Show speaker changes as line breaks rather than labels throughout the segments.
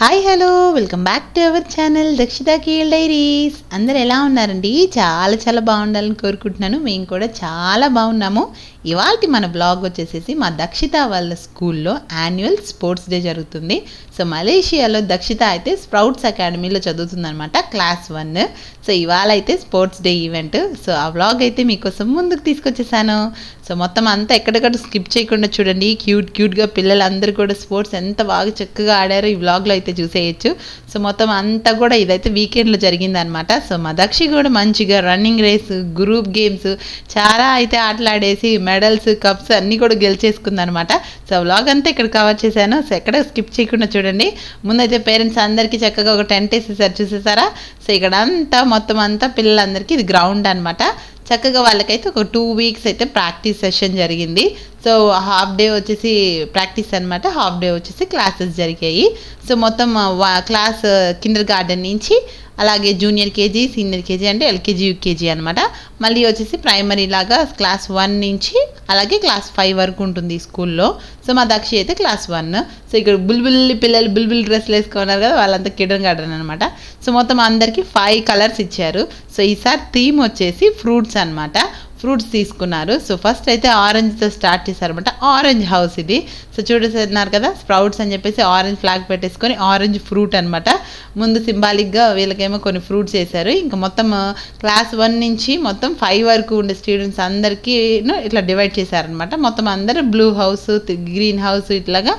Hi hello welcome back to our channel Dakshita కీల్ diaries. అందరు ఎలా ఉన్నారండి? చాలా చాలా బాగుండాలని కోరుకుంటున్నాను. మేము కూడా చాలా బాగున్నాము. ఇవాళ మన బ్లాగ్ వచ్చేసేసి మా దక్షిత వాళ్ళ స్కూల్లో యాన్యువల్ స్పోర్ట్స్ డే జరుగుతుంది. సో మలేషియాలో దక్షిత అయితే స్ప్రౌట్స్ అకాడమీలో చదువుతుందనమాట, క్లాస్ 1. సో ఇవాళ అయితే స్పోర్ట్స్ డే ఈవెంట్. సో ఆ బ్లాగ్ అయితే మీకోసం ముందుకు తీసుకొచ్చేసాను. సో మొత్తం అంతా ఎక్కడెక్కడ స్కిప్ చేయకుండా చూడండి. క్యూట్గా పిల్లలందరూ కూడా స్పోర్ట్స్ ఎంత బాగా చక్కగా ఆడారో ఈ వ్లాగ్లో అయితే చూసేయచ్చు. సో మొత్తం అంతా కూడా ఇదైతే వీకెండ్లో జరిగిందనమాట. సో మా దక్షి కూడా మంచిగా రన్నింగ్ రేస్, గ్రూప్ గేమ్స్ చాలా అయితే ఆటలాడేసి మెడల్స్, కప్స్ అన్నీ కూడా గెలిచేసుకుందనమాట. సో వ్లాగ్ అంతా ఇక్కడ కవర్ చేశాను. సో ఎక్కడ స్కిప్ చేయకుండా చూడండి. ముందైతే పేరెంట్స్ అందరికీ చక్కగా ఒక టెంట్ వేసేసారు, చూసేసారా? సో ఇక్కడ అంతా మొత్తం అంతా పిల్లలందరికీ ఇది గ్రౌండ్ అనమాట. చక్కగా వాళ్ళకైతే ఒక 2 వీక్స్ అయితే ప్రాక్టీస్ సెషన్ జరిగింది. సో హాఫ్ డే వచ్చేసి ప్రాక్టీస్ అనమాట, హాఫ్ డే వచ్చేసి క్లాసెస్ జరిగాయి. సో మొత్తం క్లాస్ కిండర్ గార్డెన్ నుంచి అలాగే జూనియర్ కేజీ, సీనియర్ కేజీ అంటే ఎల్కేజీ యూకేజీ అనమాట. మళ్ళీ వచ్చేసి ప్రైమరీ లాగా క్లాస్ 1 నుంచి అలాగే క్లాస్ 5 వరకు ఉంటుంది ఈ స్కూల్లో. సో మా దక్షి అయితే క్లాస్ 1. సో ఇక్కడ పిల్లలు బుల్బుల్ డ్రెస్లు వేసుకున్నారు కదా, వాళ్ళంతా కిండర్ గార్డెన్ అనమాట. సో మొత్తం అందరికీ 5 కలర్స్ ఇచ్చారు. సో ఈసారి థీమ్ వచ్చేసి ఫ్రూట్స్ అనమాట. ఫ్రూట్స్ తీసుకున్నారు. సో ఫస్ట్ అయితే ఆరెంజ్తో స్టార్ట్ చేశారనమాట. ఆరెంజ్ హౌస్ ఇది. సో చూడన్నారు కదా, స్ప్రౌట్స్ అని చెప్పేసి ఆరెంజ్ ఫ్లాగ్ పెట్టేసుకొని ఆరెంజ్ ఫ్రూట్ అనమాట. ముందు సింబాలిక్గా వీళ్ళకేమో కొన్ని ఫ్రూట్స్ వేశారు. ఇంకా మొత్తం క్లాస్ 1 నుంచి మొత్తం 5 వరకు ఉండే స్టూడెంట్స్ అందరికీ ఇట్లా డివైడ్ చేశారనమాట. మొత్తం అందరూ బ్లూ హౌస్, గ్రీన్ హౌస్, ఇట్లాగా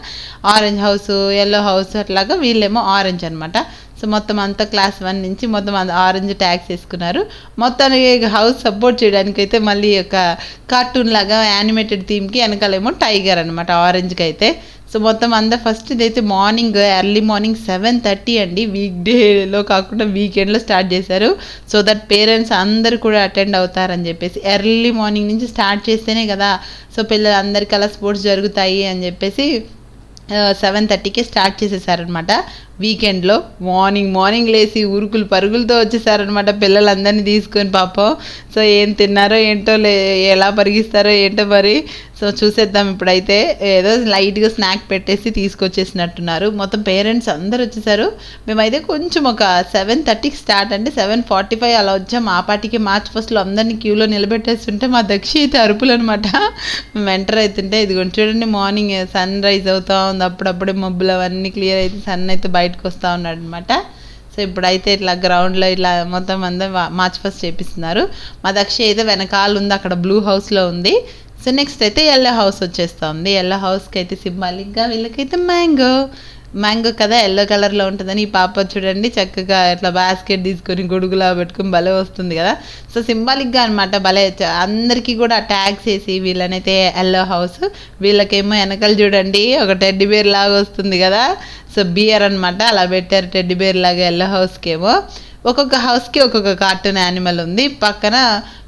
ఆరెంజ్ హౌస్, ఎల్లో హౌస్ అట్లాగా వీళ్ళేమో ఆరెంజ్ అనమాట. సో మొత్తం అంతా క్లాస్ 1 నుంచి మొత్తం ఆరెంజ్ ట్యాగ్స్ వేసుకున్నారు. మొత్తానికి హౌస్ సపోర్ట్ చేయడానికి అయితే మళ్ళీ ఒక కార్టూన్ లాగా యానిమేటెడ్ థీమ్కి వెనకాలేమో టైగర్ అనమాట ఆరెంజ్కి అయితే. సో మొత్తం అందరు ఫస్ట్ ఇదైతే మార్నింగ్ ఎర్లీ మార్నింగ్ 7:30 అండి. వీక్ డేలో కాకుండా వీకెండ్లో స్టార్ట్ చేశారు. సో దట్ పేరెంట్స్ అందరు కూడా అటెండ్ అవుతారని చెప్పేసి ఎర్లీ మార్నింగ్ నుంచి స్టార్ట్ చేస్తేనే కదా సో పిల్లలందరికీ అలా స్పోర్ట్స్ జరుగుతాయి అని చెప్పేసి 7:30కే స్టార్ట్ చేసేసారనమాట. వీకెండ్లో మార్నింగ్ లేచి ఉరుకులు పరుగులతో వచ్చేసారనమాట పిల్లలందరినీ తీసుకొని పాపం. సో ఏం తిన్నారో ఏంటో, ఎలా పరిగిస్తారో ఏంటో మరి. సో చూసేద్దాం. ఇప్పుడైతే ఏదో లైట్గా స్నాక్ పెట్టేసి తీసుకొచ్చేసినట్టున్నారు. మొత్తం పేరెంట్స్ అందరు వచ్చేసారు. మేమైతే కొంచెం ఒక 7:30కి స్టార్ట్ అంటే 7:45 అలా వచ్చాం. ఆ పాటికి మార్చ్ ఫస్ట్లో అందరినీ క్యూలో నిలబెట్టేస్తుంటే మా దక్షి అయితే అరుపులు అనమాట. మేము ఎంటర్ అవుతుంటే ఇదిగోండి చూడండి, మార్నింగ్ సన్ రైజ్ అవుతా ఉంది. అప్పుడప్పుడే మబ్బులు అవన్నీ క్లియర్ అయితే సన్ అయితే బయటకు వస్తూ ఉన్నాడు అనమాట. సో ఇప్పుడైతే ఇట్లా గ్రౌండ్లో ఇట్లా మొత్తం అందరూ మార్చ్ ఫస్ట్ చేపిస్తున్నారు. మా దక్షి అయితే వెనకాల ఉంది, అక్కడ బ్లూ హౌస్లో ఉంది. సో నెక్స్ట్ అయితే ఎల్లో హౌస్ వచ్చేస్తుంది. ఎల్లో హౌస్కి అయితే సింబాలిక్గా వీళ్ళకైతే మ్యాంగో కదా ఎల్లో కలర్లో ఉంటుందని ఈ పాప చూడండి చక్కగా ఇట్లా బాస్కెట్ తీసుకొని గొడుగులా పెట్టుకుని భలే వస్తుంది కదా. సో సింబాలిక్గా అనమాట భలే అందరికీ కూడా ట్యాగ్స్ వేసి వీళ్ళనైతే ఎల్లో హౌస్, వీళ్ళకేమో వెనకాల చూడండి ఒక టెడ్డీ బేర్ లాగా వస్తుంది కదా. సో బియర్ అనమాట అలా పెట్టారు టెడ్డీ బేర్ లాగా. ఎల్లో హౌస్కి ఏమో ఒక్కొక్క హౌస్కి ఒక్కొక్క కార్టూన్ యానిమల్ ఉంది. పక్కన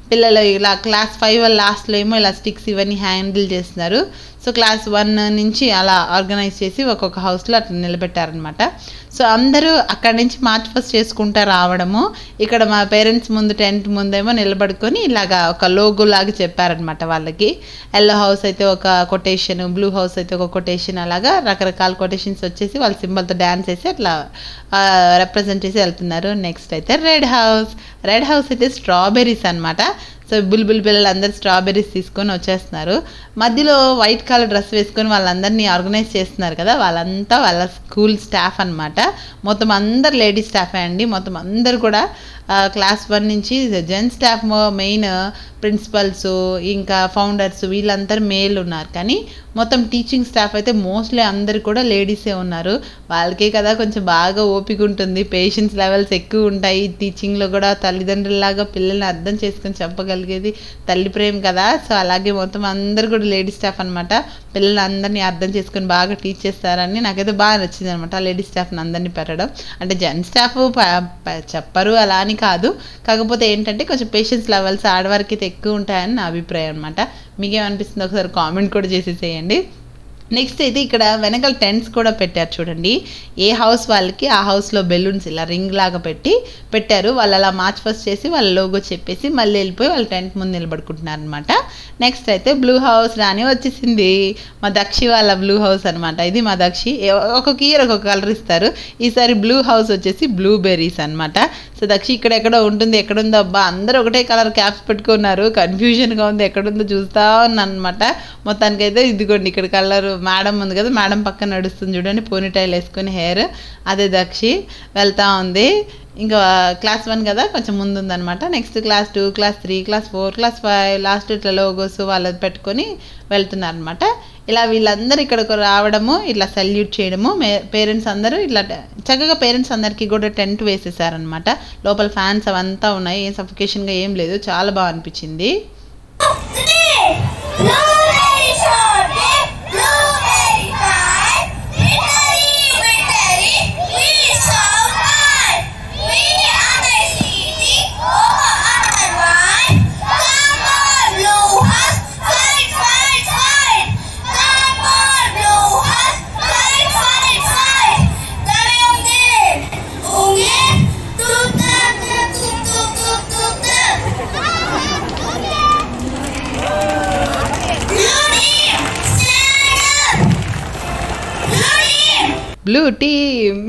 పిల్లలు ఇలా క్లాస్ 5 లాస్ట్లో ఏమో ఇలా స్టిక్స్ ఇవన్నీ హ్యాండిల్ చేస్తున్నారు. సో క్లాస్ 1 నుంచి అలా ఆర్గనైజ్ చేసి ఒక్కొక్క హౌస్లో అట్లా నిలబెట్టారనమాట. సో అందరూ అక్కడి నుంచి మార్చ్ ఫస్ట్ చేసుకుంటా రావడము. ఇక్కడ మా పేరెంట్స్ ముందు టెంట్ ముందేమో నిలబడుకొని ఇలాగా ఒక లోగో లాగా చెప్పారనమాట వాళ్ళకి. ఎల్లో హౌస్ అయితే ఒక కొటేషన్, బ్లూ హౌస్ అయితే ఒక కొటేషన్, అలాగా రకరకాల కొటేషన్స్ వచ్చేసి వాళ్ళ సింబల్తో డ్యాన్స్ వేసి అట్లా రిప్రజెంట్ చేసి వెళ్తున్నారు. నెక్స్ట్ అయితే రెడ్ హౌస్ అయితే స్ట్రాబెర్రీస్ అనమాట. సో బుల్బుల్ పిల్లలు అందరు స్ట్రాబెర్రీస్ తీసుకొని వచ్చేస్తున్నారు. మధ్యలో వైట్ కలర్ డ్రెస్ వేసుకొని వాళ్ళందరినీ ఆర్గనైజ్ చేస్తున్నారు కదా, వాళ్ళంతా వాళ్ళ స్కూల్ స్టాఫ్ అనమాట. మొత్తం అందరు లేడీ స్టాఫే అండి. మొత్తం అందరు కూడా క్లాస్ 1 నుంచి జెన్ స్టాఫ్ మెయిన్ ప్రిన్సిపల్స్ ఇంకా ఫౌండర్స్ వీళ్ళందరూ మేల్ ఉన్నారు. కానీ మొత్తం టీచింగ్ స్టాఫ్ అయితే మోస్ట్లీ అందరు కూడా లేడీసే ఉన్నారు. వాళ్ళకే కదా కొంచెం బాగా ఓపిక ఉంటుంది, పేషెన్స్ లెవెల్స్ ఎక్కువ ఉంటాయి. టీచింగ్లో కూడా తల్లిదండ్రులలాగా పిల్లల్ని అర్థం చేసుకొని చెప్పగలిగేది తల్లి ప్రేమ కదా. సో అలాగే మొత్తం అందరు కూడా లేడీ స్టాఫ్ అనమాట. పిల్లలందరినీ అర్థం చేసుకొని బాగా టీచ్ చేస్తారని నాకైతే బాగా నచ్చింది అనమాట. లేడీ స్టాఫ్ని అందరినీ పెట్టడం అంటే జెన్ స్టాఫ్ చెప్పరు అలా అని కాదు, కాకపోతే ఏంటంటే కొంచెం పేషెన్స్ లెవెల్స్ ఆడవారికి అయితే ఎక్కువ ఉంటాయని నా అభిప్రాయం అనమాట. మీకేమనిపిస్తుంది ఒకసారి కామెంట్ కూడా చేసేసేయండి. నెక్స్ట్ అయితే ఇక్కడ వెనకాల టెంట్స్ కూడా పెట్టారు చూడండి. ఏ హౌస్ వాళ్ళకి ఆ హౌస్లో బెలూన్స్ ఇలా రింగ్ లాగా పెట్టారు. వాళ్ళు అలా మార్చ్ ఫస్ట్ చేసి వాళ్ళ లోగో చెప్పేసి మళ్ళీ వెళ్ళిపోయి వాళ్ళ టెంట్ ముందు నిలబడుకుంటున్నారు అనమాట. నెక్స్ట్ అయితే బ్లూ హౌస్ రాని వచ్చేసింది. మా దక్షి వాళ్ళ బ్లూ హౌస్ అనమాట. ఇది మా దక్షి. ఒక్కొక్క ఇయర్ ఒక్కొక్క కలర్ ఇస్తారు. ఈసారి బ్లూ హౌస్ వచ్చేసి బ్లూబెర్రీస్ అనమాట. సో దక్షి ఇక్కడ ఎక్కడో ఉంటుంది, ఎక్కడుందో అబ్బా అందరూ ఒకటే కలర్ క్యాప్స్ పెట్టుకున్నారు, కన్ఫ్యూజన్గా ఉంది, ఎక్కడుందో చూస్తూ ఉన్నాను అనమాట. మొత్తానికైతే ఇదిగోండి ఇక్కడ కలర్ మేడం ఉంది కదా, మేడం పక్కన నడుస్తుంది చూడండి, పోనీటైల్ వేసుకుని హెయిర్, అదే దక్షి వెళ్తూ ఉంది. ఇంకా క్లాస్ 1 కదా కొంచెం ముందు ఉందనమాట. Next class 2, class 3, class 4, class 5 last ఇట్లా లోగోస్ వాళ్ళది పెట్టుకొని వెళ్తున్నారు అనమాట. ఇలా వీళ్ళందరూ ఇక్కడికి రావడము, ఇట్లా సల్యూట్ చేయడము, పేరెంట్స్ అందరూ ఇట్లా చక్కగా పేరెంట్స్ అందరికీ కూడా టెంట్ వేసేసారనమాట. లోపల ఫ్యాన్స్ అవంతా ఉన్నాయి, ఏం సఫికేషన్గా ఏం లేదు, చాలా బాగా అనిపించింది. Blue team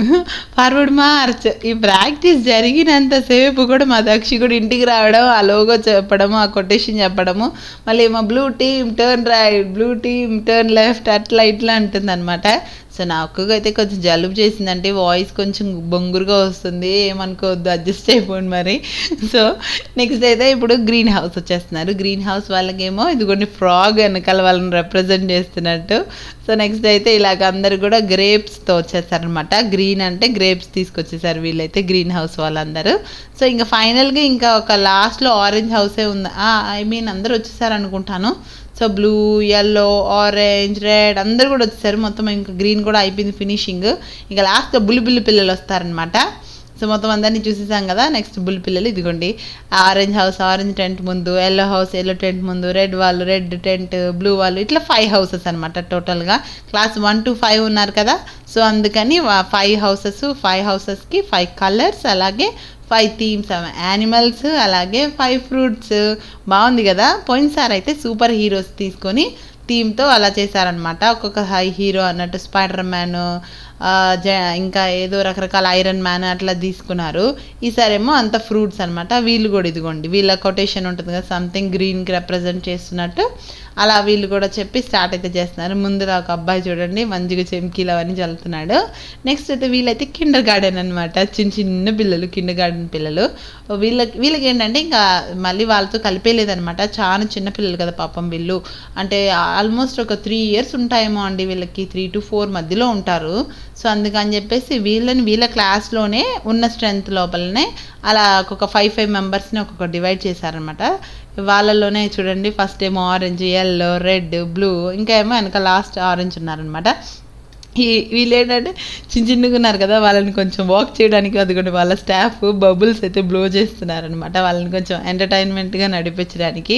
forward March. ఈ ప్రాక్టీస్ జరిగినంతసేపు కూడా మా దక్షి కూడా ఇంటికి రావడం, ఆ లోగో చెప్పడము, ఆ కొటేషన్ చెప్పడము, మళ్ళీ మా blue team turn right, blue team turn left, అట్లా ఇట్లా అంటుంది అనమాట. సో నాకు అయితే కొంచెం జలుబు చేసిందంటే వాయిస్ కొంచెం బొంగురుగా వస్తుంది, ఏమనుకోవద్దు, అడ్జస్ట్ అయిపోండి మరి. సో నెక్స్ట్ అయితే ఇప్పుడు గ్రీన్ హౌస్ వచ్చేస్తున్నారు. గ్రీన్ హౌస్ వాళ్ళకేమో ఇదిగోండి ఫ్రాగ్ వెనకాల వాళ్ళని రిప్రజెంట్ చేస్తున్నట్టు. సో నెక్స్ట్ అయితే ఇలాగ అందరు కూడా గ్రేప్స్తో వచ్చేస్తారనమాట. గ్రీన్ అంటే గ్రేప్స్ తీసుకొచ్చేసారు వీళ్ళైతే గ్రీన్ హౌస్ వాళ్ళందరూ. సో ఇంకా ఫైనల్గా ఇంకా ఒక లాస్ట్లో ఆరెంజ్ హౌసే ఉంది, ఐ మీన్ అందరూ వచ్చేసారు అనుకుంటాను. So blue, yellow, orange, red అందరు కూడా వచ్చేసారు. మొత్తం ఇంకా గ్రీన్ కూడా అయిపోయింది ఫినిషింగ్. ఇంకా లాస్ట్లో బుల్లి పిల్లలు వస్తారనమాట. సో మొత్తం అందరినీ చూసేసాం కదా. నెక్స్ట్ బుల్లి పిల్లలు ఇదిగోండి, ఆరెంజ్ హౌస్ ఆరెంజ్ టెంట్ ముందు, ఎల్లో హౌస్ ఎల్లో టెంట్ ముందు, రెడ్ వాళ్ళు రెడ్ టెంట్, బ్లూ వాళ్ళు, ఇట్లా 5 హౌసెస్ అనమాట టోటల్గా. క్లాస్ 1 to 5 ఉన్నారు కదా, సో అందుకని 5 హౌసెస్, 5 హౌసెస్కి 5 కలర్స్, అలాగే 5 థీమ్స్, యానిమల్స్, అలాగే 5 ఫ్రూట్స్. బాగుంది కదా. పోయినసారి అయితే సూపర్ హీరోస్ తీసుకొని థీమ్తో అలా చేశారనమాట. ఒక్కొక్క హీరో అన్నట్టు స్పైడర్ మ్యాన్, ఇంకా ఏదో రకరకాల ఐరన్ మ్యాన్ అట్లా తీసుకున్నారు. ఈసారేమో అంత ఫ్రూట్స్ అనమాట. వీళ్ళు కూడా ఇదిగోండి వీళ్ళ కొటేషన్ ఉంటుంది కదా, సంథింగ్ గ్రీన్కి రిప్రజెంట్ చేస్తున్నట్టు, అలా వీళ్ళు కూడా చెప్పి స్టార్ట్ అయితే చేస్తున్నారు. ముందులో ఒక అబ్బాయి చూడండి మంచిగా చెంకీలు అవన్నీ చల్లుతున్నాడు. నెక్స్ట్ అయితే వీళ్ళైతే కిండర్ గార్డెన్ అనమాట, చిన్న పిల్లలు, కిండర్ గార్డెన్ పిల్లలు. వీళ్ళకి ఏంటంటే ఇంకా మళ్ళీ వాళ్ళతో కలిపేలేదనమాట. చాలా చిన్న పిల్లలు కదా పాపం వీళ్ళు, అంటే ఆల్మోస్ట్ ఒక 3 years ఉంటాయేమో అండి వీళ్ళకి, 3 to 4 మధ్యలో ఉంటారు. సో అందుకని చెప్పేసి వీళ్ళ క్లాస్లోనే ఉన్న స్ట్రెంత్ లోపలనే అలా ఒక్కొక్క 5 మెంబర్స్ని ఒక్కొక్క డివైడ్ చేశారనమాట. వాళ్ళలోనే చూడండి ఫస్ట్ ఏమో ఆరెంజ్, ఎల్లో, రెడ్, బ్లూ, ఇంకా ఏమో వెనక లాస్ట్ ఆరెంజ్ ఉన్నారనమాట. వీళ్ళు ఏంటంటే చిన్నగా ఉన్నారు కదా, వాళ్ళని కొంచెం వాక్ చేయడానికి అదిగోండి వాళ్ళ స్టాఫ్ బబుల్స్ అయితే బ్లో చేస్తున్నారనమాట, వాళ్ళని కొంచెం ఎంటర్టైన్మెంట్గా నడిపించడానికి.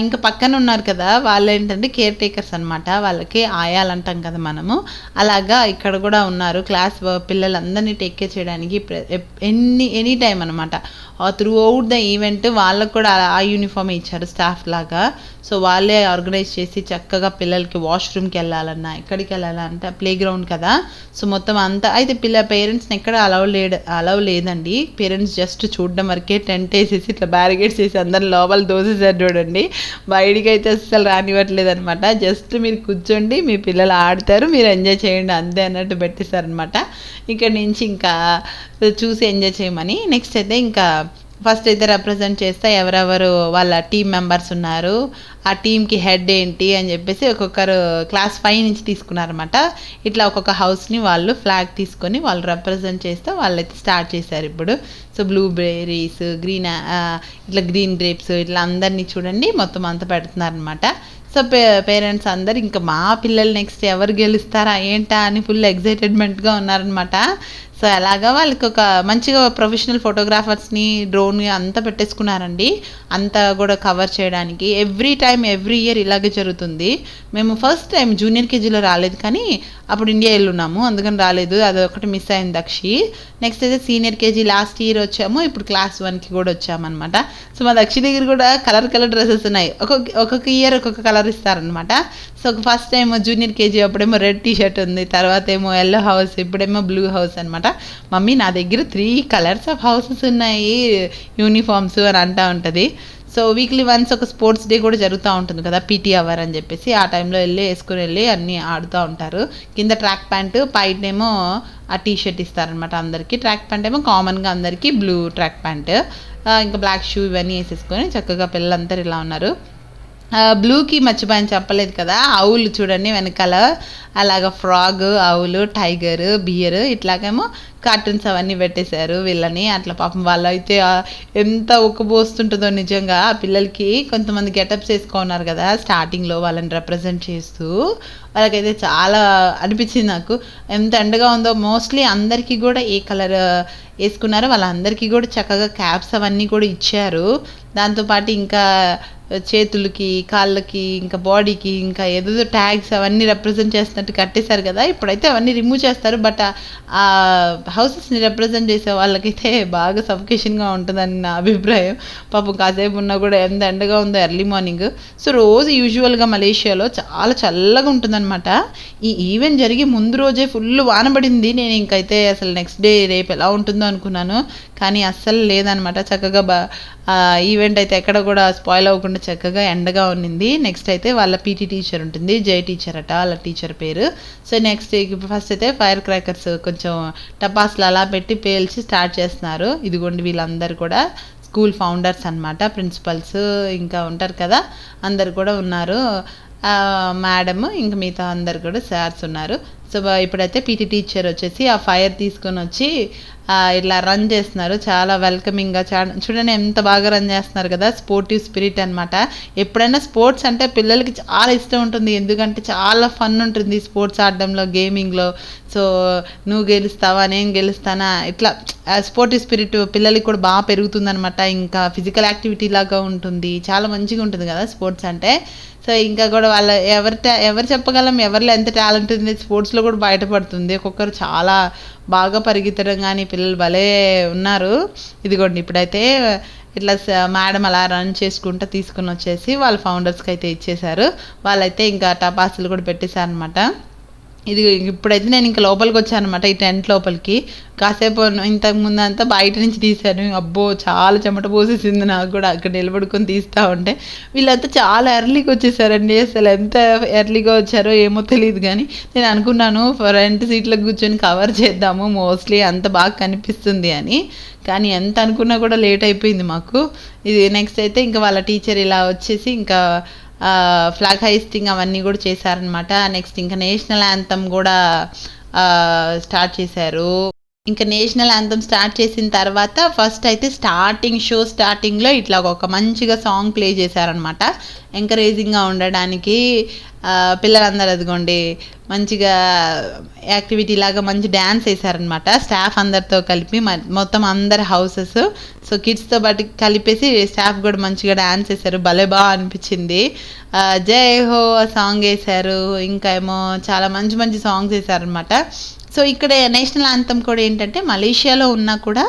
ఇంకా పక్కన ఉన్నారు కదా వాళ్ళు ఏంటంటే కేర్ టేకర్స్ అనమాట, వాళ్ళకి ఆయాలంటాం కదా మనము, అలాగా ఇక్కడ కూడా ఉన్నారు క్లాస్ పిల్లలందరినీ టేక్ కేర్ చేయడానికి ఎనీ టైం అనమాట. త్రూ అవుట్ ద ఈవెంట్ వాళ్ళకు కూడా ఆ యూనిఫామ్ ఇచ్చారు స్టాఫ్ లాగా. సో వాళ్ళే ఆర్గనైజ్ చేసి చక్కగా పిల్లలకి వాష్రూమ్కి వెళ్ళాలన్నా, ఎక్కడికి వెళ్ళాలంటే ప్లే గ్రౌండ్ కదా, సో మొత్తం అంతా. అయితే పేరెంట్స్ని ఎక్కడ అలౌ లేదండి. పేరెంట్స్ జస్ట్ చూడడం వరకే, టెంట్ వేసేసి ఇట్లా బ్యారికేడ్స్ వేసి అందరిని లోపల దోసేసారు చూడండి. బయటికి అయితే అసలు రానివ్వట్లేదు అనమాట. జస్ట్ మీరు కూర్చోండి, మీ పిల్లలు ఆడతారు, మీరు ఎంజాయ్ చేయండి అంతే అన్నట్టు పెట్టేశారనమాట. ఇక్కడ నుంచి ఇంకా చూసి ఎంజాయ్ చేయమని. నెక్స్ట్ అయితే ఇంకా ఫస్ట్ అయితే రిప్రజెంట్ చేస్తే ఎవరెవరు వాళ్ళ టీం మెంబర్స్ ఉన్నారు, ఆ టీంకి హెడ్ ఏంటి అని చెప్పేసి ఒక్కొక్కరు క్లాస్ 5 నుంచి తీసుకున్నారన్నమాట. ఇట్లా ఒక్కొక్క హౌస్ని వాళ్ళు ఫ్లాగ్ తీసుకొని వాళ్ళు రిప్రజెంట్ చేస్తే వాళ్ళైతే స్టార్ట్ చేశారు ఇప్పుడు. సో బ్లూబెర్రీస్, ఇట్లా గ్రీన్ గ్రేప్స్, ఇట్లా అందరినీ చూడండి మొత్తం అంతా పెడుతున్నారనమాట. సో పేరెంట్స్ అందరు ఇంకా మా పిల్లలు నెక్స్ట్ ఎవరు గెలుస్తారా ఏంటా అని ఫుల్ ఎగ్జైటెడ్మెంట్గా ఉన్నారనమాట. సో సో అలాగా వాళ్ళకి ఒక మంచిగా ప్రొఫెషనల్ ఫోటోగ్రాఫర్స్ని డ్రోన్ అంతా పెట్టేసుకున్నారండి, అంతా కూడా కవర్ చేయడానికి. ఎవ్రీ ఇయర్ ఇలాగే జరుగుతుంది. మేము ఫస్ట్ టైం జూనియర్ కేజీలో రాలేదు, కానీ అప్పుడు ఇండియా వెళ్ళున్నాము, అందుకని రాలేదు, అదొకటి మిస్ అయింది దక్షి. నెక్స్ట్ అయితే సీనియర్ కేజీ లాస్ట్ ఇయర్ వచ్చాము, ఇప్పుడు క్లాస్ 1కి కూడా వచ్చామన్నమాట. సో మా దక్షి దగ్గర కూడా కలర్ డ్రెస్సెస్ ఉన్నాయి, ఒక్కొక్క ఇయర్ ఒక్కొక్క కలర్ ఇస్తారనమాట. So first time junior KG అప్పుడేమో రెడ్ టీ-షర్ట్ ఉంది, తర్వాత ఏమో ఎల్లో హౌస్, ఇప్పుడేమో బ్లూ హౌస్ అనమాట. మమ్మీ నా దగ్గర 3 కలర్స్ ఆఫ్ హౌసెస్ ఉన్నాయి యూనిఫామ్స్ అని అంటూ ఉంటుంది. సో వీక్లీ వన్స్ ఒక స్పోర్ట్స్ డే కూడా జరుగుతూ ఉంటుంది కదా, పీటీ అవర్ అని చెప్పేసి, ఆ టైంలో వేసుకుని అన్నీ ఆడుతూ ఉంటారు. కింద ట్రాక్ ప్యాంటు, పైనేమో ఆ టీ-షర్ట్ ఇస్తారనమాట అందరికీ. ట్రాక్ ప్యాంట్ ఏమో కామన్గా అందరికీ బ్లూ ట్రాక్ ప్యాంట్, ఇంకా బ్లాక్ షూ ఇవన్నీ వేసేసుకొని చక్కగా పిల్లలందరూ ఇలా ఉన్నారు. బ్లూకి మర్చిపోయాను చెప్పలేదు కదా, ఆవులు చూడండి వెనకాల, అలాగ ఫ్రాగ్, ఆవులు, టైగర్, బియర్, ఇట్లాగేమో కార్టూన్స్ అవన్నీ పెట్టేశారు వీళ్ళని. అట్లా పాపం వాళ్ళైతే ఎంత ఉక్కబోస్తుంటుందో నిజంగా. ఆ పిల్లలకి కొంతమంది గెటప్స్ వేసుకున్నారు కదా స్టార్టింగ్లో, వాళ్ళని రిప్రజెంట్ చేస్తూ, వాళ్ళకైతే చాలా అనిపించింది నాకు ఎంత ఎండగా ఉందో. మోస్ట్లీ అందరికీ కూడా ఏ కలర్ వేసుకున్నారో వాళ్ళందరికీ కూడా చక్కగా క్యాప్స్ అవన్నీ కూడా ఇచ్చారు. దాంతోపాటు ఇంకా చేతులకి, కాళ్ళకి, ఇంకా బాడీకి ఇంకా ఏదేదో ట్యాగ్స్ అవన్నీ రిప్రజెంట్ చేస్తున్నట్టు కట్టేశారు కదా. ఇప్పుడైతే అవన్నీ రిమూవ్ చేస్తారు, బట్ ఆ హౌసెస్ని రిప్రజెంట్ చేసే వాళ్ళకైతే బాగా సఫికేషన్గా ఉంటుందని నా అభిప్రాయం. పాపం కాసేపు ఉన్నా కూడా ఎంత ఎండగా ఉందో ఎర్లీ మార్నింగ్. సో రోజు యూజువల్గా మలేషియాలో చాలా చల్లగా ఉంటుందన్నమాట. ఈ ఈవెంట్ జరిగి ముందు రోజే ఫుల్ వాన పడింది. నేను ఇంకైతే అసలు నెక్స్ట్ డే రేపు ఎలా ఉంటుందో అనుకున్నాను, కానీ అస్సలు లేదనమాట. చక్కగా ఈవెంట్ అయితే ఎక్కడ కూడా స్పాయిల్ అవ్వకుండా చక్కగా ఎండగా ఉన్నింది. నెక్స్ట్ అయితే వాళ్ళ పీటీ టీచర్ ఉంటుంది, జై టీచర్ అట వాళ్ళ టీచర్ పేరు. సో నెక్స్ట్ ఫస్ట్ అయితే ఫైర్ క్రాకర్స్ కొంచెం టపాసులు అలా పెట్టి పేల్చి స్టార్ట్ చేస్తున్నారు. ఇదిగోండి వీళ్ళందరూ కూడా స్కూల్ ఫౌండర్స్ అనమాట, ప్రిన్సిపల్స్ ఇంకా ఉంటారు కదా, అందరు కూడా ఉన్నారు. మేడమ్ ఇంకా మిగతా అందరు కూడా సార్స్ ఉన్నారు. సో ఇప్పుడైతే పీటీ టీచర్ వచ్చేసి ఆ ఫైర్ తీసుకొని వచ్చి ఇట్లా రన్ చేస్తున్నారు, చాలా వెల్కమింగ్గా. చూడండి ఎంత బాగా రన్ చేస్తున్నారు కదా, స్పోర్టివ్ స్పిరిట్ అనమాట. ఎప్పుడైనా స్పోర్ట్స్ అంటే పిల్లలకి చాలా ఇష్టం ఉంటుంది, ఎందుకంటే చాలా ఫన్ ఉంటుంది స్పోర్ట్స్ ఆడడంలో, గేమింగ్లో. సో నువ్వు గెలుస్తావా, నేను గెలుస్తానా, ఇట్లా స్పోర్టివ్ స్పిరిట్ పిల్లలకి కూడా బాగా పెరుగుతుందనమాట. ఇంకా ఫిజికల్ యాక్టివిటీ లాగా ఉంటుంది, చాలా మంచిగా ఉంటుంది కదా స్పోర్ట్స్ అంటే. సో ఇంకా కూడా వాళ్ళ ఎవరు చెప్పగలం ఎవరిలో ఎంత టాలెంట్ ఉంది, స్పోర్ట్స్లో కూడా బయటపడుతుంది. ఒక్కొక్కరు చాలా బాగా పరిగెత్తడం కానీ పిల్లలు భలే ఉన్నారు. ఇదిగోండి ఇప్పుడైతే ఇట్లా మేడం అలా రన్ చేసుకుంటూ తీసుకుని వచ్చేసి వాళ్ళ ఫౌండర్స్కి అయితే ఇచ్చేశారు. వాళ్ళైతే ఇంకా టపాసులు కూడా పెట్టేశారనమాట. ఇది ఇప్పుడైతే నేను ఇంకా లోపలికి వచ్చాను అనమాట, ఈ టెంట్ లోపలికి. కాసేపు ఇంతకు ముందు అంతా బయట నుంచి తీశాను, అబ్బో చాలా చెమట పోసేసింది నాకు కూడా అక్కడ నిలబడుకొని తీస్తూ ఉంటే. వీళ్ళంతా చాలా ఎర్లీగా వచ్చేసారండి, అసలు ఎంత ఎర్లీగా వచ్చారో ఏమో తెలియదు, కానీ నేను అనుకున్నాను ఫ్రంట్ సీట్లకు కూర్చొని కవర్ చేద్దాము, మోస్ట్లీ అంత బాగా కనిపిస్తుంది అని. కానీ ఎంత అనుకున్నా కూడా లేట్ అయిపోయింది మాకు. ఇది నెక్స్ట్ అయితే ఇంకా వాళ్ళ టీచర్ ఇలా వచ్చేసి ఇంకా ఫ్లాగ్ హైస్టింగ్ అవన్నీ కూడా చేశారనమాట. నెక్స్ట్ ఇంకా నేషనల్ యాంథమ్ కూడా స్టార్ట్ చేశారు. ఇంకా నేషనల్ యాంథమ్ స్టార్ట్ చేసిన తర్వాత ఫస్ట్ అయితే స్టార్టింగ్లో ఇట్లా ఒక మంచిగా సాంగ్ ప్లే చేశారనమాట, ఎంకరేజింగ్గా ఉండడానికి. పిల్లలందరూ అదిగోండి మంచిగా యాక్టివిటీ లాగా మంచి డ్యాన్స్ వేశారనమాట, స్టాఫ్ అందరితో కలిపి మొత్తం అందరి హౌసెస్. సో కిడ్స్తో పాటు కలిపేసి స్టాఫ్ కూడా మంచిగా డ్యాన్స్ వేశారు, భలే బాగా అనిపించింది. జై హో సాంగ్ వేశారు, ఇంకా ఏమో చాలా మంచి మంచి సాంగ్స్ వేశారనమాట. సో ఇక్కడ నేషనల్ యాంథమ్ కూడా ఏంటంటే మలేషియాలో ఉన్నా కూడా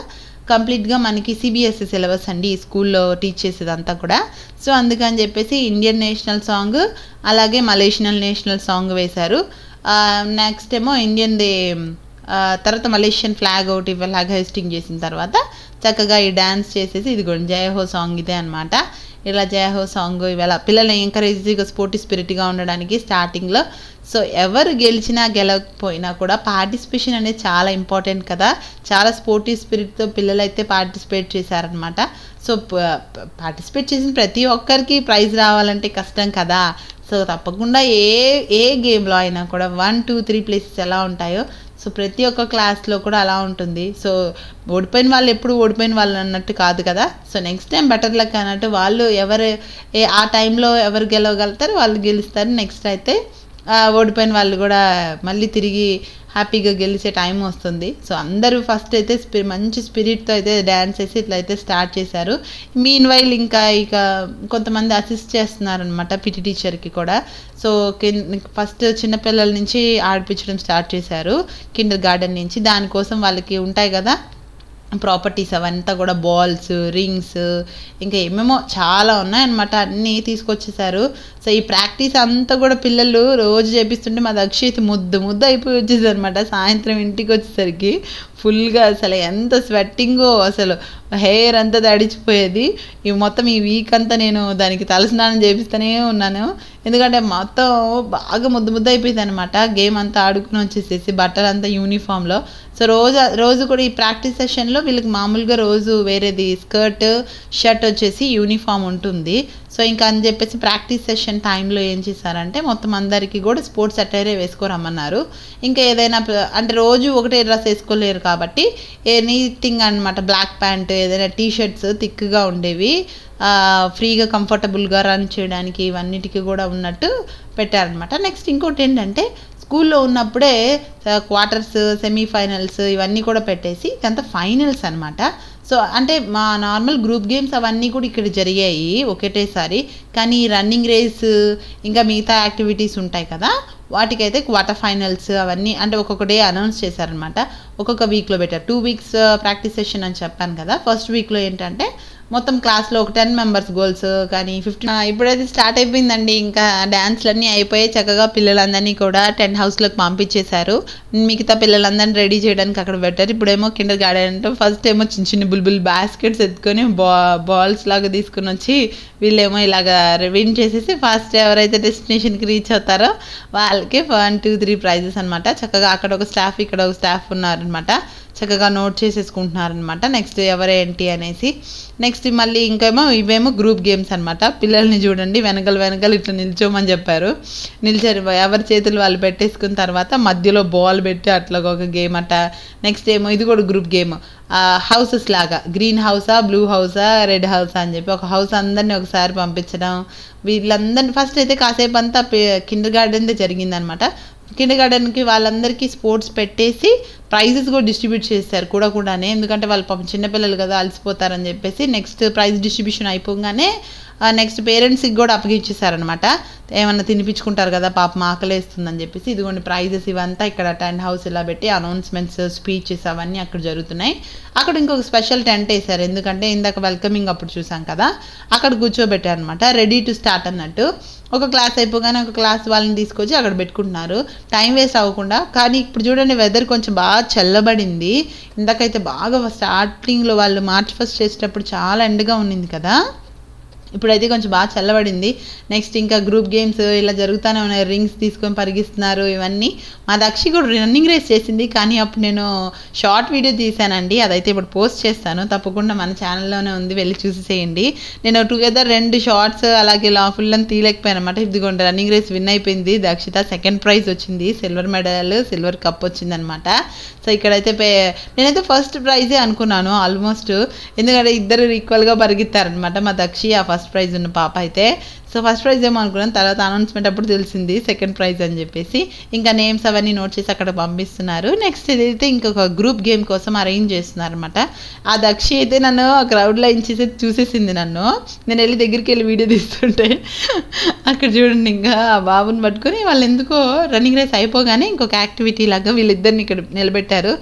కంప్లీట్గా మనకి సిబిఎస్ఈ సిలబస్ అండి ఈ స్కూల్లో టీచ్ చేసేదంతా కూడా. సో అందుకని చెప్పేసి ఇండియన్ నేషనల్ సాంగ్ అలాగే మలేషియన్ నేషనల్ సాంగ్ వేశారు. నెక్స్ట్ ఏమో ఇండియన్ది, తర్వాత మలేషియన్ ఫ్లాగ్ ఒకటి ఫ్లాగ్ హైస్టింగ్ చేసిన తర్వాత చక్కగా ఈ డ్యాన్స్ చేసేసి ఇదిగోండి జయహో సాంగ్ ఇదే అనమాట. ఇలా జయహో సాంగ్ ఇవాళ పిల్లల్ని ఎంకరేజ్గా స్పోర్టీ స్పిరిట్గా ఉండడానికి స్టార్టింగ్లో. సో ఎవరు గెలిచినా గెలవకపోయినా కూడా పార్టిసిపేషన్ అనేది చాలా ఇంపార్టెంట్ కదా, చాలా స్పోర్టివ్ స్పిరిట్తో పిల్లలు అయితే పార్టిసిపేట్ చేశారనమాట. సో పార్టిసిపేట్ చేసిన ప్రతి ఒక్కరికి ప్రైజ్ రావాలంటే కష్టం కదా. సో తప్పకుండా ఏ గేమ్లో అయినా కూడా 1, 2, 3 ప్లేసెస్ ఎలా ఉంటాయో సో ప్రతి ఒక్క క్లాస్లో కూడా అలా ఉంటుంది. సో ఓడిపోయిన వాళ్ళు ఎప్పుడు ఓడిపోయిన వాళ్ళు అన్నట్టు కాదు కదా. So next time better luck అన్నట్టు వాళ్ళు ఆ టైంలో ఎవరు గెలవగలుగుతారు వాళ్ళు గెలుస్తారు. నెక్స్ట్ అయితే ఓడిపోయిన వాళ్ళు కూడా మళ్ళీ తిరిగి హ్యాపీగా గెలిచే టైం వస్తుంది. సో అందరూ ఫస్ట్ అయితే మంచి స్పిరిట్తో అయితే డ్యాన్స్ వేసి ఇట్లా అయితే స్టార్ట్ చేశారు. మీన్ వైల్ ఇక కొంతమంది అసిస్ట్ చేస్తున్నారనమాట పిటి టీచర్కి కూడా. సో ఫస్ట్ చిన్నపిల్లల నుంచి ఆడిపించడం స్టార్ట్ చేశారు, కిండర్ గార్డెన్ నుంచి. దానికోసం వాళ్ళకి ఉంటాయి కదా ప్రాపర్టీస్, అవంతా కూడా బాల్స్, రింగ్స్, ఇంకా ఏమేమో చాలా ఉన్నాయన్నమాట, అన్నీ తీసుకొచ్చేసారు. సో ఈ ప్రాక్టీస్ అంతా కూడా పిల్లలు రోజు చేపిస్తుంటే మా దక్షిత్ ముద్దు అయిపోయి వచ్చేసి అనమాట. సాయంత్రం ఇంటికి వచ్చేసరికి ఫుల్గా అసలు ఎంత స్వెట్టింగో, అసలు హెయిర్ అంతా తడిచిపోయేది. మొత్తం ఈ వీక్ అంతా నేను దానికి తలస్నానం చేపిస్తూనే ఉన్నాను, ఎందుకంటే మొత్తం బాగా ముద్దు అయిపోయింది అనమాట. గేమ్ అంతా ఆడుకుని వచ్చేసేసి బట్టలు అంతా యూనిఫామ్లో. సో రోజు కూడా ఈ ప్రాక్టీస్ సెషన్లో వీళ్ళకి మామూలుగా రోజు వేరేది స్కర్ట్, షర్ట్ వచ్చేసి యూనిఫామ్ ఉంటుంది. సో ఇంకా అని చెప్పేసి ప్రాక్టీస్ సెషన్ టైంలో ఏం చేశారంటే మొత్తం అందరికీ కూడా స్పోర్ట్స్ అటైరే వేసుకోరమ్మన్నారు. ఇంకా ఏదైనా అంటే రోజు ఒకటే డ్రెస్ వేసుకోలేరు కాబట్టి ఎనీథింగ్ అనమాట, బ్లాక్ ప్యాంట్, ఏదైనా టీ షర్ట్స్ థిక్గా ఉండేవి, ఫ్రీగా కంఫర్టబుల్గా రన్ చేయడానికి ఇవన్నిటికీ కూడా ఉన్నట్టు పెట్టారనమాట. నెక్స్ట్ ఇంకోటి ఏంటంటే స్కూల్లో ఉన్నప్పుడే క్వార్టర్స్, సెమీఫైనల్స్ ఇవన్నీ కూడా పెట్టేసి ఇదంతా ఫైనల్స్ అనమాట. సో అంటే మా నార్మల్ గ్రూప్ గేమ్స్ అవన్నీ కూడా ఇక్కడ జరిగాయి ఒకటేసారి, కానీ రన్నింగ్ రేస్ ఇంకా మిగతా యాక్టివిటీస్ ఉంటాయి కదా, వాటికైతే క్వార్టర్ ఫైనల్స్ అవన్నీ అంటే ఒక్కొక్క డే అనౌన్స్ చేశారనమాట. ఒక్కొక్క వీక్లో పెట్టారు. 2 weeks ప్రాక్టీస్ సెషన్ అని చెప్పాను కదా. ఫస్ట్ వీక్లో ఏంటంటే మొత్తం క్లాస్లో ఒక 10 members గోల్స్, కానీ 15 ఇప్పుడైతే స్టార్ట్ అయిపోయిందండి. ఇంకా డ్యాన్స్లన్నీ అయిపోయి చక్కగా పిల్లలందరినీ కూడా టెంట్ హౌస్లోకి పంపించేశారు. మిగతా పిల్లలందరినీ రెడీ చేయడానికి అక్కడ పెట్టారు. ఇప్పుడేమో కిండర్ గార్డెన్ అంటే ఫస్ట్ ఏమో చిన్న బుల్బుల్ బాస్కెట్స్ ఎత్తుకొని బాల్స్ లాగా తీసుకుని వచ్చి వీళ్ళేమో ఇలాగా విన్ చేసేసి ఫస్ట్ ఎవరైతే డెస్టినేషన్కి రీచ్ అవుతారో వాళ్ళకి 1, 2, 3 prizes అనమాట. చక్కగా అక్కడ ఒక స్టాఫ్, ఇక్కడ ఒక స్టాఫ్ ఉన్నారనమాట. చక్కగా నోట్ చేసేసుకుంటున్నారనమాట నెక్స్ట్ ఎవరేంటి అనేసి. నెక్స్ట్ మళ్ళీ ఇంకేమో ఇవేమో గ్రూప్ గేమ్స్ అనమాట. పిల్లల్ని చూడండి వెనకాల ఇట్లా నిల్చోమని చెప్పారు, నిల్చారు. ఎవరి చేతులు వాళ్ళు పెట్టేసుకున్న తర్వాత మధ్యలో బాల్ పెట్టి అట్లా ఒక గేమ్ అట. నెక్స్ట్ ఏమో ఇది కూడా గ్రూప్ గేమ్, హౌసెస్ లాగా, గ్రీన్ హౌసా, బ్లూ హౌసా, రెడ్ హౌసా అని చెప్పి ఒక హౌస్ అందరినీ ఒకసారి పంపించడం. వీళ్ళందరినీ ఫస్ట్ అయితే కాసేపు అంతా కిండర్ గార్డెన్దే జరిగిందనమాట. కిండర్ గార్డెన్కి వాళ్ళందరికీ స్పోర్ట్స్ పెట్టేసి ప్రైజెస్ కూడా డిస్ట్రిబ్యూట్ చేశారు కూడానే, ఎందుకంటే వాళ్ళు పాపం చిన్నపిల్లలు కదా అలసిపోతారని చెప్పేసి. నెక్స్ట్ ప్రైజ్ డిస్ట్రిబ్యూషన్ అయిపోగానే నెక్స్ట్ పేరెంట్స్కి కూడా అప్పగించేశారనమాట. ఏమన్నా తినిపించుకుంటారు కదా పాపం ఆకలేస్తుందని చెప్పేసి. ఇదిగోండి ప్రైజెస్ ఇవంతా ఇక్కడ టెంట్ హౌస్ ఇలా పెట్టి అనౌన్స్మెంట్స్, స్పీచెస్ అవన్నీ అక్కడ జరుగుతున్నాయి. అక్కడ ఇంకొక స్పెషల్ టెంట్ వేశారు, ఎందుకంటే ఇందాక వెల్కమింగ్ అప్పుడు చూసాం కదా, అక్కడ కూర్చోబెట్టారు అనమాట. రెడీ టు స్టార్ట్ అన్నట్టు. ఒక క్లాస్ అయిపోగానే ఒక క్లాస్ వాళ్ళని తీసుకొచ్చి అక్కడ పెట్టుకుంటున్నారు, టైం వేస్ట్ అవ్వకుండా. కానీ ఇప్పుడు చూడండి వెదర్ కొంచెం బాగా చల్లబడింది. ఇందాకైతే బాగా స్టార్టింగ్లో వాళ్ళు మార్చ్ 1 చేసేటప్పుడు చాలా ఎండగా ఉన్నింది కదా, ఇప్పుడైతే కొంచెం బాగా చల్లబడింది. నెక్స్ట్ ఇంకా గ్రూప్ గేమ్స్ ఇలా జరుగుతూనే ఉన్నాయి, రింగ్స్ తీసుకొని పరిగిస్తున్నారు ఇవన్నీ. మా దక్షి కూడా రన్నింగ్ రేస్ చేసింది, కానీ అప్పుడు నేను షార్ట్ వీడియో తీసానండి, అదైతే ఇప్పుడు పోస్ట్ చేస్తాను, తప్పకుండా మన ఛానల్లోనే ఉంది, వెళ్ళి చూసేసేయండి. నేను టుగెదర్ 2 షార్ట్స్ అలాగే ఫుల్ అని తీయలేకపోయాను అనమాట. ఇదిగోండి రన్నింగ్ రేస్ విన్ అయిపోయింది దక్షిత, సెకండ్ ప్రైజ్ వచ్చింది, సిల్వర్ మెడల్, సిల్వర్ కప్ వచ్చింది అనమాట. సో ఇక్కడైతే నేనైతే ఫస్ట్ ప్రైజే అనుకున్నాను ఆల్మోస్ట్, ఎందుకంటే ఇద్దరు ఈక్వల్గా పరిగెత్తారనమాట. మా దక్షి ఆ ఫస్ట్ ప్రైజ్ ఉన్న పాప అయితే. సో ఫస్ట్ ప్రైజ్ ఏమో అనుకున్నాను, తర్వాత అనౌన్స్మెంట్ అప్పుడు తెలిసింది సెకండ్ ప్రైజ్ అని చెప్పేసి. ఇంకా నేమ్స్ అవన్నీ నోట్ చేసి అక్కడ పంపిస్తున్నారు. నెక్స్ట్ ఇదైతే ఇంకొక గ్రూప్ గేమ్ కోసం అరేంజ్ చేస్తున్నారు అనమాట. ఆ దక్షి అయితే నన్ను క్రౌడ్లో ఇంచేసి చూసేసింది నన్ను, నేను వెళ్ళి దగ్గరికి వెళ్ళి వీడియో తీస్తుంటే అక్కడ చూడండి ఇంకా ఆ బాబుని పట్టుకొని వాళ్ళు ఎందుకో రన్నింగ్ రేస్ అయిపోగానే ఇంకొక యాక్టివిటీ లాగా వీళ్ళిద్దరిని ఇక్కడ నిలబెట్టారు.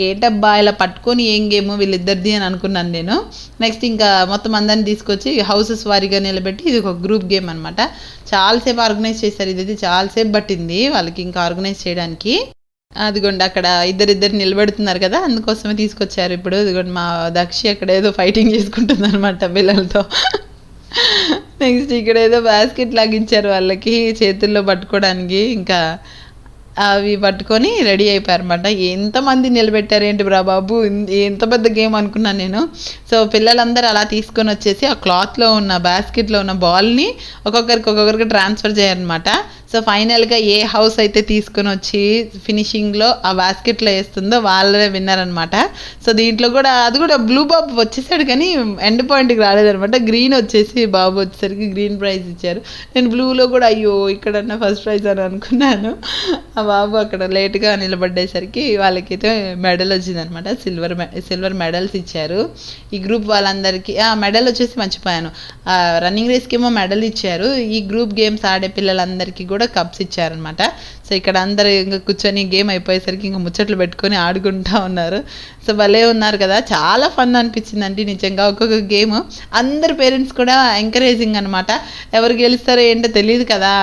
ఏంటబ్బా ఇలా పట్టుకొని ఏం గేమ్ వీళ్ళిద్దరిది అని అనుకున్నాను నేను. నెక్స్ట్ ఇంకా మొత్తం అందరిని తీసుకొచ్చి హౌసెస్ వారీగా నిలబెట్టి ఇది ఒక గ్రూప్ గేమ్ అనమాట. చాలాసేపు ఆర్గనైజ్ చేశారు, ఇదైతే చాలాసేపు పట్టింది వాళ్ళకి ఇంకా ఆర్గనైజ్ చేయడానికి. అదిగోండి అక్కడ ఇద్దరు నిలబెడుతున్నారు కదా, అందుకోసమే తీసుకొచ్చారు. ఇప్పుడు ఇదిగోండి మా దక్షి అక్కడ ఏదో ఫైటింగ్ చేసుకుంటుంది అనమాట పిల్లలతో. నెక్స్ట్ ఇక్కడ ఏదో బాస్కెట్ లాగించారు వాళ్ళకి చేతుల్లో పట్టుకోవడానికి, ఇంకా అవి పట్టుకొని రెడీ అయిపోయారు అనమాట. ఎంతమంది నిలబెట్టారు ఏంటి బ్రా బాబు, ఎంత పెద్ద గేమ్ అనుకున్నాను నేను. సో పిల్లలందరూ అలా తీసుకొని వచ్చేసి ఆ క్లాత్లో ఉన్న బాస్కెట్లో ఉన్న బాల్ని ఒక్కొక్కరికి ట్రాన్స్ఫర్ చేయాలన్నమాట. సో ఫైనల్గా ఏ హౌస్ అయితే తీసుకొని వచ్చి ఫినిషింగ్లో ఆ బాస్కెట్లో వేస్తుందో వాళ్ళే విన్నర్ అనమాట. సో దీంట్లో కూడా అది కూడా బ్లూ బాబు వచ్చేసాడు కానీ ఎండ్ పాయింట్కి రాలేదనమాట. గ్రీన్ వచ్చేసి బాబు వచ్చేసరికి గ్రీన్ ప్రైజ్ ఇచ్చారు. నేను బ్లూలో కూడా అయ్యో ఇక్కడన్నా ఫస్ట్ ప్రైజ్ అని అనుకున్నాను. ఆ బాబు అక్కడ లేట్గా నిలబడేసరికి వాళ్ళకైతే మెడల్ వచ్చిందనమాట. సిల్వర్ మెడల్స్ ఇచ్చారు ఈ గ్రూప్ వాళ్ళందరికీ. మెడల్ వచ్చేసి మర్చిపోయాను, రన్నింగ్ రేస్కి ఏమో మెడల్ ఇచ్చారు. ఈ గ్రూప్ గేమ్స్ ఆడే పిల్లలందరికీ కూడా కప్స్ ఇచ్చారనమాట. సో ఇక్కడ అందరు ఇంకా కూర్చొని గేమ్ అయిపోయేసరికి ఇంకా ముచ్చట్లు పెట్టుకొని ఆడుకుంటూ ఉన్నారు. సో భలే ఉన్నారు కదా, చాలా ఫన్ అనిపించిందండి నిజంగా. ఒక్కొక్క గేమ్ అందరు పేరెంట్స్ కూడా ఎంకరేజింగ్ అనమాట. ఎవరు గెలుస్తారో ఏంటో తెలియదు కదా,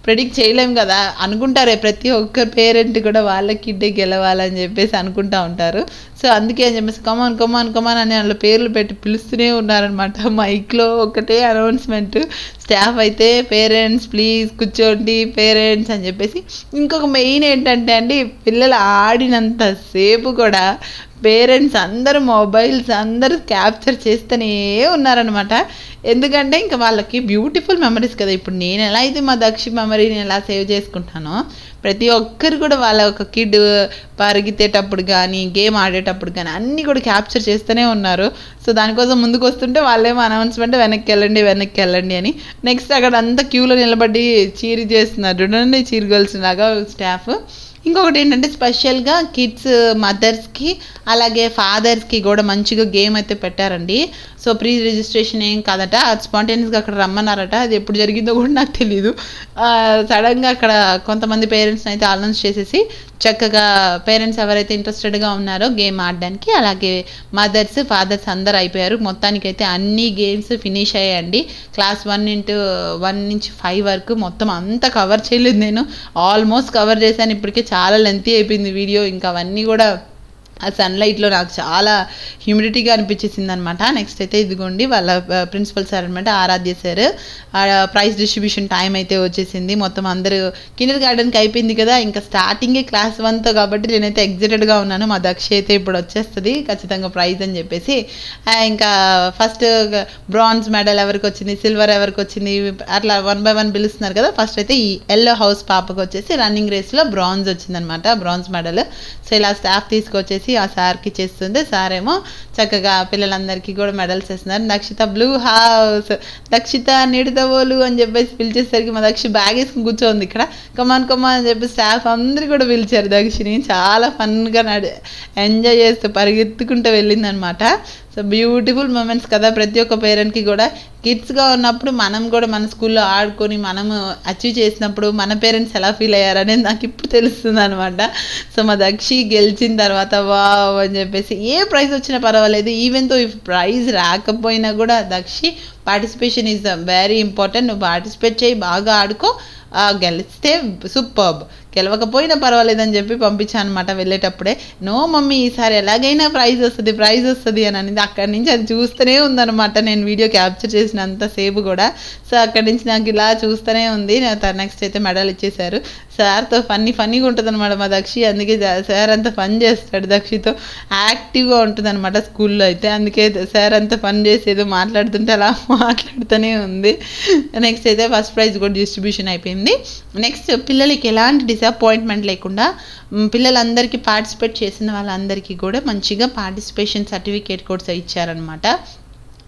ప్రెడిక్ట్ చేయలేం కదా. అనుకుంటారే ప్రతి ఒక్క పేరెంట్ కూడా వాళ్ళ కిడ్డే గెలవాలని చెప్పేసి అనుకుంటూ ఉంటారు. సో అందుకే అని చెప్పేసి కమాన్ అని వాళ్ళ పేర్లు పెట్టి పిలుస్తూనే ఉన్నారనమాట. మైక్లో ఒకటే అనౌన్స్మెంట్, స్టాఫ్ అయితే పేరెంట్స్ ప్లీజ్ కూర్చోండి పేరెంట్స్ అని చెప్పేసి. ఇంకొక మెయిన్ ఏంటంటే అండి, పిల్లలు ఆడినంతసేపు కూడా పేరెంట్స్ అందరూ మొబైల్స్ అందరూ క్యాప్చర్ చేస్తూనే ఉన్నారనమాట. ఎందుకంటే ఇంకా వాళ్ళకి బ్యూటిఫుల్ మెమరీస్ కదా. ఇప్పుడు నేను ఎలా అయితే మా దక్షి మెమరీని ఎలా సేవ్ చేసుకుంటానో, ప్రతి ఒక్కరు కూడా వాళ్ళ ఒక కిడ్ పరిగెత్తేటప్పుడు కానీ గేమ్ ఆడేటప్పుడు కానీ అన్నీ కూడా క్యాప్చర్ చేస్తూనే ఉన్నారు. సో దానికోసం ముందుకు వస్తుంటే వాళ్ళేమో అనౌన్స్మెంట్ వెనక్కి వెళ్ళండి అని. నెక్స్ట్ అక్కడ అంతా క్యూలో నిలబడి చీర్ చేస్తున్నారు చూడండి, చీర్ గర్ల్స్ లాగా స్టాఫ్. ఇంకొకటి ఏంటంటే స్పెషల్గా కిడ్స్ మదర్స్కి అలాగే ఫాదర్స్కి కూడా మంచిగా గేమ్ అయితే పెట్టారండి. సో ప్రీ రిజిస్ట్రేషన్ ఏం కాదట, స్పాంటేనియస్గా అక్కడ రమ్మన్నారట. అది ఎప్పుడు జరిగిందో కూడా నాకు తెలీదు. సడన్గా అక్కడ కొంతమంది పేరెంట్స్ని అయితే అనౌన్స్ చేసేసి చక్కగా పేరెంట్స్ ఎవరైతే ఇంట్రెస్టెడ్గా ఉన్నారో గేమ్ ఆడడానికి అలాగే మదర్స్ ఫాదర్స్ అందరు అయిపోయారు. మొత్తానికైతే అన్ని గేమ్స్ ఫినిష్ అయ్యాయండి. క్లాస్ 1 నుంచి 5 వరకు మొత్తం అంతా కవర్ చేయలేదు నేను, ఆల్మోస్ట్ కవర్ చేశాను. ఇప్పటికే చాలా లెంతీ అయిపోయింది వీడియో. ఇంకా అవన్నీ కూడా ఆ సన్లైట్లో నాకు చాలా హ్యూమిడిటీగా అనిపించేసింది అనమాట. నెక్స్ట్ అయితే ఇదిగోండి వాళ్ళ ప్రిన్సిపల్ సార్ అనమాట, ఆరాధ్య సార్. ప్రైజ్ డిస్ట్రిబ్యూషన్ టైం అయితే వచ్చేసింది. మొత్తం అందరూ కిండర్ గార్డెన్కి అయిపోయింది కదా, ఇంకా స్టార్టింగే క్లాస్ 1తో కాబట్టి నేనైతే ఎగ్జైటెడ్గా ఉన్నాను. మా దక్ష అయితే ఇప్పుడు వచ్చేస్తుంది ఖచ్చితంగా ప్రైజ్ అని చెప్పేసి. ఇంకా ఫస్ట్ బ్రాంజ్ మెడల్ ఎవరికి వచ్చింది, సిల్వర్ ఎవరికి వచ్చింది, అట్లా 1 by 1 పిలుస్తున్నారు కదా. ఫస్ట్ అయితే ఈ ఎల్లో హౌస్ పాపకు వచ్చేసి రన్నింగ్ రేస్లో బ్రాంజ్ వచ్చిందనమాట, బ్రాంజ్ మెడల్. సో ఇలా స్టాఫ్ తీసుకొచ్చేసి ఆ సార్కి చేస్తుంది. సార్ ఏమో చక్కగా పిల్లలందరికీ కూడా మెడల్స్ వేస్తున్నారు. దక్షిత బ్లూ హౌస్, దక్షిత నిడదవోలు అని చెప్పేసి పిలిచేసరికి మా దక్షి బ్యాగ్ వేసుకుని కూర్చోంది ఇక్కడ. కమాన్ అని చెప్పి స్టాఫ్ అందరూ కూడా పిలిచారు దక్షిని. చాలా ఫన్గా ఎంజాయ్ చేస్తూ పరిగెత్తుకుంటూ వెళ్ళింది అనమాట. సో బ్యూటిఫుల్ మూమెంట్స్ కదా. ప్రతి ఒక్క పేరెంట్కి కూడా కిడ్స్గా ఉన్నప్పుడు మనం కూడా మన స్కూల్లో ఆడుకొని మనము అచీవ్ చేసినప్పుడు మన పేరెంట్స్ ఎలా ఫీల్ అయ్యారనేది నాకు ఇప్పుడు తెలుస్తుంది అనమాట. సో మా దక్షి గెలిచిన తర్వాత వావ్ అని చెప్పేసి ఏ ప్రైజ్ వచ్చినా పర్వాలేదు, ఈవెన్ తో ఇఫ్ ప్రైజ్ రాకపోయినా కూడా దక్షి పార్టిసిపేషన్ ఈజ్ వెరీ ఇంపార్టెంట్. నువ్వు పార్టిసిపేట్ చేయి, బాగా ఆడుకో, గెలిస్తే సూపర్బ్, గెలవకపోయినా పర్వాలేదని చెప్పి పంపించాను అనమాట వెళ్ళేటప్పుడే. నో మమ్మీ ఈసారి ఎలాగైనా ప్రైజ్ వస్తుంది అని అనేది. అక్కడి నుంచి అది చూస్తూనే ఉందనమాట, నేను వీడియో క్యాప్చర్ చేసినంతసేపు కూడా. సో అక్కడి నుంచి నాకు ఇలా చూస్తూనే ఉంది. నెక్స్ట్ అయితే మెడల్ ఇచ్చేశారు. సార్తో ఫన్నీగా ఉంటుంది అనమాట మా దక్షి. అందుకే సార్ అంత ఫన్ చేస్తాడు, దక్షితో యాక్టివ్గా ఉంటుంది అనమాట స్కూల్లో అయితే. అందుకే సార్ అంత ఫన్ చేసేదో మాట్లాడుతుంటే అలా మాట్లాడుతూనే ఉంది. నెక్స్ట్ అయితే ఫస్ట్ ప్రైజ్ కూడా డిస్ట్రిబ్యూషన్ అయిపోయింది. నెక్స్ట్ పిల్లలకి ఎలాంటి డిసప్పాయింట్మెంట్ లేకుండా పిల్లలందరికీ పార్టిసిపేట్ చేసిన వాళ్ళందరికీ కూడా మంచిగా పార్టిసిపేషన్ సర్టిఫికేట్ కూడా ఇచ్చారనమాట.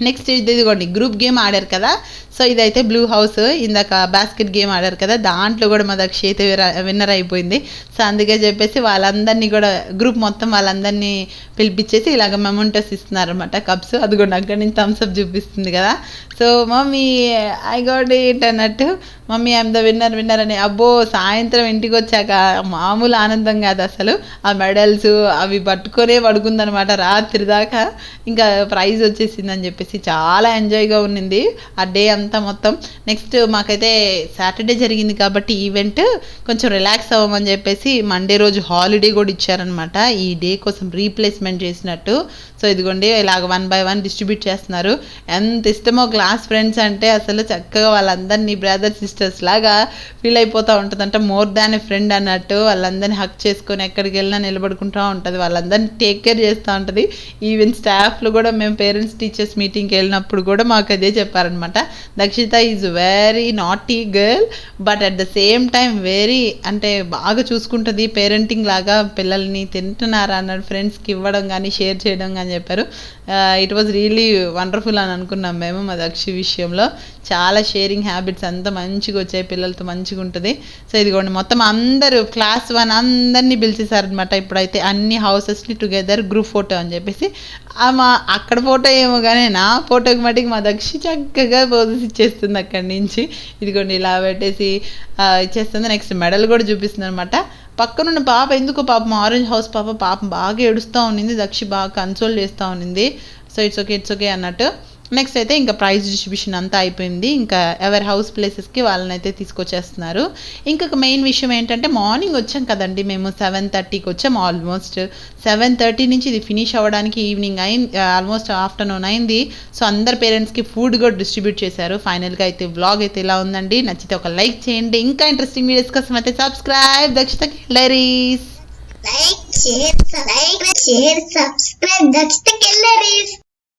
నెక్స్ట్ ఇదిగోండి గ్రూప్ గేమ్ ఆడారు కదా. సో ఇదైతే బ్లూ హౌస్, ఇందాక బాస్కెట్ గేమ్ ఆడారు కదా, దాంట్లో కూడా మా దక్షి అయితే విన్నర్ అయిపోయింది. సో అందుకే చెప్పేసి వాళ్ళందరినీ కూడా గ్రూప్ మొత్తం వాళ్ళందరినీ పిలిపించేసి ఇలాగ మెమెంటోస్ ఇస్తున్నారనమాట, కప్స్. అది కూడా అక్కడి నుంచి థమ్స్అప్ చూపిస్తుంది కదా. So mummy I got it అన్నట్టు, మమ్మీ ఐఎమ్ ద విన్నర్ అని. అబ్బో సాయంత్రం ఇంటికి వచ్చాక మామూలు ఆనందం కాదు అసలు. ఆ మెడల్స్ అవి పట్టుకొనే పడుకుందనమాట రాత్రి దాకా. ఇంకా ప్రైజ్ వచ్చేసిందని చెప్పేసి చాలా ఎంజాయ్గా ఉన్నింది ఆ డే అంతా మొత్తం. నెక్స్ట్ మాకైతే సాటర్డే జరిగింది కాబట్టి ఈవెంట్ కొంచెం రిలాక్స్ అవ్వమని చెప్పేసి మండే రోజు హాలిడే కూడా ఇచ్చారనమాట, ఈ డే కోసం రీప్లేస్మెంట్ చేసినట్టు. సో ఇదిగోండి ఇలాగ 1 by 1 డిస్ట్రిబ్యూట్ చేస్తున్నారు. ఎంత ఇష్టమో క్లాస్ ఫ్రెండ్స్ అంటే, అసలు చక్కగా వాళ్ళందరినీ బ్రదర్ సిస్టర్స్ లాగా ఫీల్ అయిపోతూ ఉంటుంది. అంటే మోర్ దాన్ ఏ ఫ్రెండ్ అన్నట్టు వాళ్ళందరినీ హక్ చేసుకొని ఎక్కడికి వెళ్ళినా నిలబడుకుంటూ ఉంటుంది, వాళ్ళందరినీ టేక్ కేర్ చేస్తూ ఉంటుంది. ఈవెన్ స్టాఫ్లు కూడా మేము పేరెంట్స్ టీచర్స్ మీటింగ్కి వెళ్ళినప్పుడు కూడా మాకు అదే చెప్పారనమాట, Dakshitha is very naughty girl, but at the same time very అంటే బాగా చూసుకుంటుంది. పేరెంటింగ్ లాగా పిల్లల్ని తింటున్నారా అన్నట్టు ఫ్రెండ్స్కి ఇవ్వడం కానీ షేర్ చేయడం కానీ చెప్పారు. ఇట్ వాజ్ రియలీ వండర్ఫుల్ అని అనుకున్నాం మేము మా దక్షి విషయంలో. చాలా షేరింగ్ హ్యాబిట్స్ అంతా మంచిగా వచ్చాయి, పిల్లలతో మంచిగా ఉంటుంది. సో ఇదిగోండి మొత్తం అందరూ క్లాస్ 1 అందరినీ పిలిచేశారనమాట. ఇప్పుడైతే అన్ని హౌసెస్ని టుగెదర్ గ్రూప్ ఫోటో అని చెప్పేసి మా అక్కడ ఫోటో ఏమో కానీ నా ఫోటోకి మటుకు మా దక్షి చక్కగా పోజెస్ ఇచ్చేస్తుంది అక్కడి నుంచి. ఇదిగోండి ఇలా పెట్టేసి ఇచ్చేస్తుంది. నెక్స్ట్ మెడల్ కూడా చూపిస్తుంది అనమాట. పక్కనున్న పాప ఎందుకో పాపం ఆరెంజ్ హౌస్ పాప బాగా ఏడుస్తూ ఉన్నింది, దక్షి బాగా కన్సోల్ చేస్తూ ఉన్నింది. సో ఇట్స్ ఓకే అన్నట్టు. నెక్స్ట్ అయితే ఇంకా ప్రైజ్ డిస్ట్రిబ్యూషన్ అంతా అయిపోయింది. ఇంకా ఎవరి హౌస్ ప్లేసెస్కి వాళ్ళని అయితే తీసుకొచ్చేస్తున్నారు. ఇంకొక మెయిన్ విషయం ఏంటంటే మార్నింగ్ వచ్చాం కదండి మేము, 7:30కి వచ్చాము. ఆల్మోస్ట్ 7:30 నుంచి ఇది ఫినిష్ అవ్వడానికి ఈవినింగ్ అయింది, ఆల్మోస్ట్ ఆఫ్టర్నూన్ అయింది. సో అందరు పేరెంట్స్కి ఫుడ్ కూడా డిస్ట్రిబ్యూట్ చేశారు. ఫైనల్గా అయితే వ్లాగ్ అయితే ఇలా ఉందండి. నచ్చితే ఒక లైక్ చేయండి. ఇంకా ఇంట్రెస్టింగ్ వీడియోస్ కోసం అయితే సబ్స్క్రైబ్ దక్షిత కిల్లరీస్.
Like, share, subscribe, Dakshita Galleries.